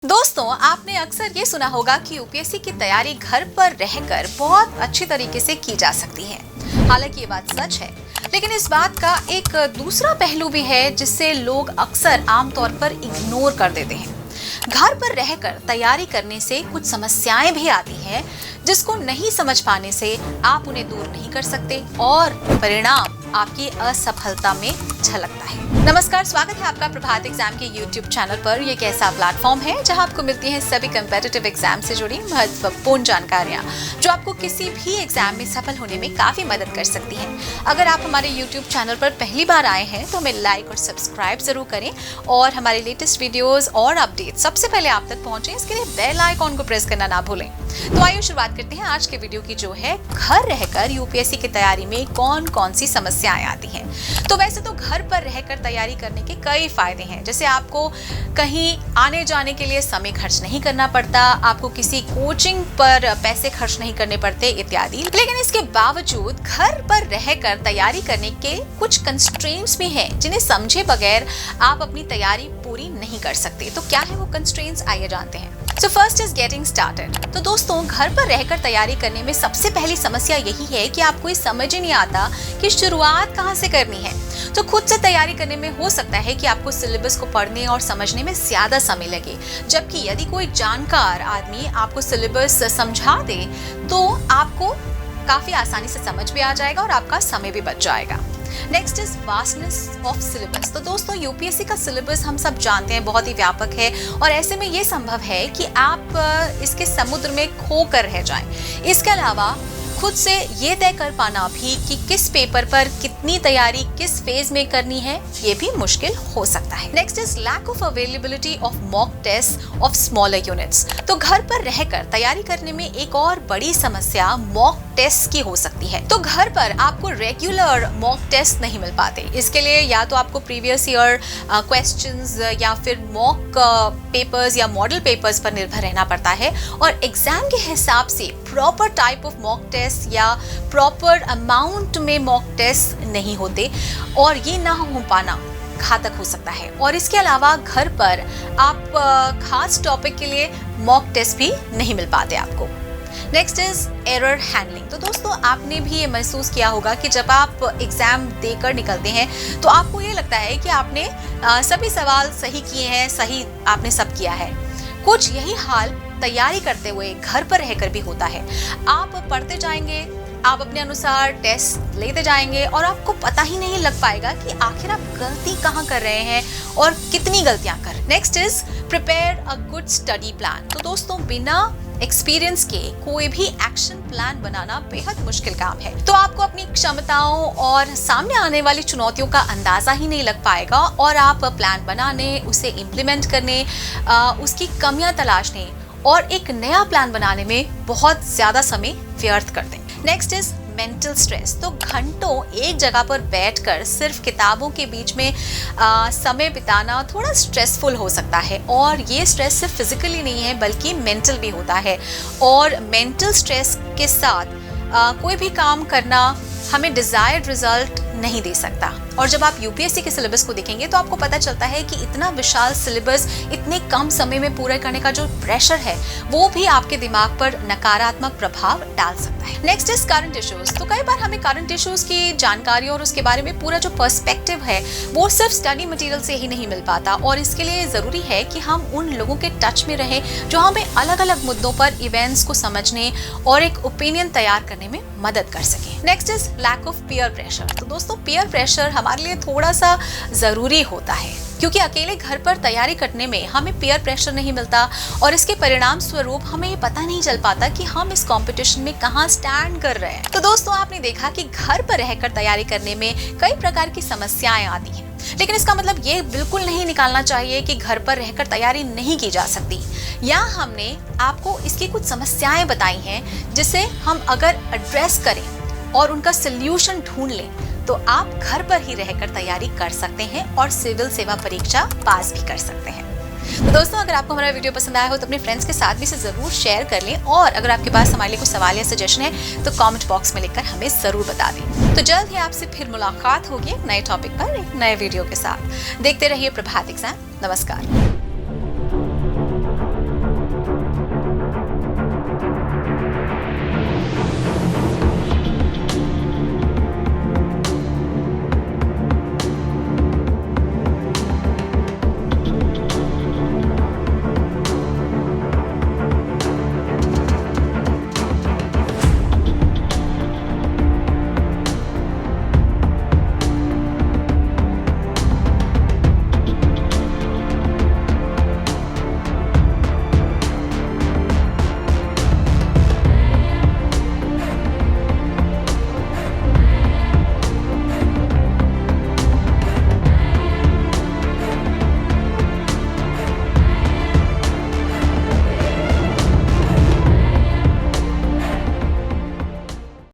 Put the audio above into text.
दोस्तों, आपने अक्सर ये सुना होगा कि यूपीएससी की तैयारी घर पर रहकर बहुत अच्छी तरीके से की जा सकती है। हालांकि ये बात सच है, लेकिन इस बात का एक दूसरा पहलू भी है जिससे लोग अक्सर आमतौर पर इग्नोर कर देते हैं। घर पर रहकर तैयारी करने से कुछ समस्याएं भी आती हैं, जिसको नहीं समझ पाने से आप उन्हें दूर नहीं कर सकते और परिणाम आपकी असफलता में झलकता है। नमस्कार, स्वागत है आपका प्रभात एग्जाम के YouTube चैनल पर। ये एक ऐसा प्लेटफॉर्म है जहां आपको मिलती हैं सभी कम्पिटिटिव एग्जाम से जुड़ी महत्वपूर्ण जानकारियां जो आपको किसी भी एग्जाम में सफल होने में काफी मदद कर सकती हैं। अगर आप हमारे YouTube चैनल पर पहली बार आए हैं तो हमें लाइक और सब्सक्राइब जरूर करें और हमारे लेटेस्ट वीडियोस और अपडेट सबसे पहले आप तक पहुंचे, इसके लिए बेल आइकॉन को प्रेस करना ना भूलें। तो आइए शुरुआत करते हैं आज के वीडियो की, जो है घर रहकर यूपीएससी की तैयारी में कौन कौन सी समस्याएं आती हैं। तो वैसे तो घर पर रहकर तैयारी करने के कई फायदे हैं, जैसे आपको कहीं आने जाने के लिए समय खर्च नहीं करना पड़ता, आपको किसी कोचिंग पर पैसे खर्च नहीं करने पड़ते इत्यादि। लेकिन इसके बावजूद घर पर रहकर तैयारी करने के कुछ कंस्ट्रेंट्स भी हैं जिन्हें समझे बगैर आप अपनी तैयारी पूरी नहीं कर सकते। तो क्या है वो कंस्ट्रेंट्स, आइए जानते हैं। So first is getting started। तो दोस्तों, घर पर रहकर तैयारी करने में सबसे पहली समस्या यही है कि आपको ये समझ ही नहीं आता कि शुरुआत कहाँ से करनी है। तो खुद से तैयारी करने में हो सकता है कि आपको सिलेबस को पढ़ने और समझने में ज्यादा समय लगे, जबकि यदि कोई जानकार आदमी आपको सिलेबस समझा दे तो आपको काफी आसानी से समझ भी आ जाएगा और आपका समय भी बच जाएगा। Next is vastness of syllabus. तो दोस्तों, यूपीएससी का सिलेबस हम सब जानते हैं बहुत ही व्यापक है और ऐसे में ये संभव है कि आप इसके समुद्र में खो कर रह जाएं। इसके अलावा खुद से ये तय कर पाना भी कि किस पेपर पर कितनी तैयारी किस फेज में करनी है, ये भी मुश्किल हो सकता है। Next is lack of availability of mock test of smaller units. तो घर पर रहकर तैयारी करने में एक और बड़ी समस्या मॉक टेस्ट की हो सकती है। तो घर पर आपको रेगुलर मॉक टेस्ट नहीं मिल पाते। इसके लिए या तो आपको प्रीवियस ईयर क्वेश्चंस या फिर मॉक पेपर्स या मॉडल पेपर्स पर निर्भर रहना पड़ता है और एग्जाम के हिसाब से proper type of mock test या प्रॉपर अमाउंट में मॉक टेस्ट नहीं होते और ये ना हो पाना घातक हो सकता है। और इसके अलावा घर पर आप खास टॉपिक के लिए मॉक टेस्ट भी नहीं मिल पाते आपको। Next is error handling. तो दोस्तों, आपने भी ये महसूस किया होगा कि जब आप एग्जाम देकर निकलते हैं तो आपको ये लगता है कि आपने सभी सवाल सही किए हैं, सही आपने सब किया है। कुछ यही हाल तैयारी करते हुए घर पर रहकर भी होता है। आप पढ़ते जाएंगे, आप अपने अनुसार टेस्ट लेते जाएंगे और आपको पता ही नहीं लग पाएगा कि आखिर आप गलती कहाँ कर रहे हैं और कितनी गलतियां कर रहे हैं। Next is prepare a good study plan. तो दोस्तों, बिना एक्सपीरियंस के कोई भी एक्शन प्लान बनाना बेहद मुश्किल काम है। तो आपको अपनी क्षमताओं और सामने आने वाली चुनौतियों का अंदाजा ही नहीं लग पाएगा और आप प्लान बनाने, उसे इम्प्लीमेंट करने, उसकी कमियां तलाशने और एक नया प्लान बनाने में बहुत ज्यादा समय व्यर्थ कर दें। Next is mental stress. तो घंटों एक जगह पर बैठकर सिर्फ किताबों के बीच में समय बिताना थोड़ा स्ट्रेसफुल हो सकता है और ये स्ट्रेस सिर्फ फिजिकली नहीं है बल्कि मेंटल भी होता है और मेंटल स्ट्रेस के साथ कोई भी काम करना हमें डिजायर्ड रिजल्ट नहीं दे सकता। और जब आप यूपीएससी के सिलेबस को देखेंगे तो आपको पता चलता है कि इतना विशाल सिलेबस इतने कम समय में पूरा करने का जो प्रेशर है वो भी आपके दिमाग पर नकारात्मक प्रभाव डाल सकता है। Next is current issues. तो कई बार हमें करंट इश्यूज की जानकारी और उसके बारे में पूरा जो पर्सपेक्टिव है वो सिर्फ स्टडी मटेरियल से ही नहीं मिल पाता और इसके लिए जरूरी है कि हम उन लोगों के टच में रहें जो हमें अलग अलग मुद्दों पर इवेंट्स को समझने और एक ओपिनियन तैयार करने में मदद कर सके। Next is lack of peer pressure. तो दोस्तों, पीयर प्रेशर हमारे लिए थोड़ा सा जरूरी होता है क्योंकि अकेले घर पर तैयारी करने में हमें पीयर प्रेशर नहीं मिलता और इसके परिणाम स्वरूप हमें ये पता नहीं चल पाता कि हम इस कंपटीशन में कहाँ स्टैंड कर रहे हैं। तो दोस्तों, आपने देखा कि घर पर रहकर तैयारी करने में कई प्रकार की समस्याएं आती हैं, लेकिन इसका मतलब ये बिल्कुल नहीं निकालना चाहिए कि घर पर रहकर तैयारी नहीं की जा सकती। यहाँ हमने आपको इसकी कुछ समस्याएं बताई हैं जिसे हम अगर एड्रेस करें और उनका सोल्यूशन ढूंढ लें तो आप घर पर ही रहकर तैयारी कर सकते हैं और सिविल सेवा परीक्षा पास भी कर सकते हैं। तो दोस्तों, अगर आपको हमारा वीडियो पसंद आया हो तो अपने फ्रेंड्स के साथ भी इसे जरूर शेयर कर लें और अगर आपके पास हमारे लिए कुछ सवाल या सजेशन है तो कमेंट बॉक्स में लिखकर हमें जरूर बता दें। तो जल्द ही आपसे फिर मुलाकात होगी एक नए टॉपिक पर एक नए वीडियो के साथ। देखते रहिए प्रभात एग्जाम। नमस्कार।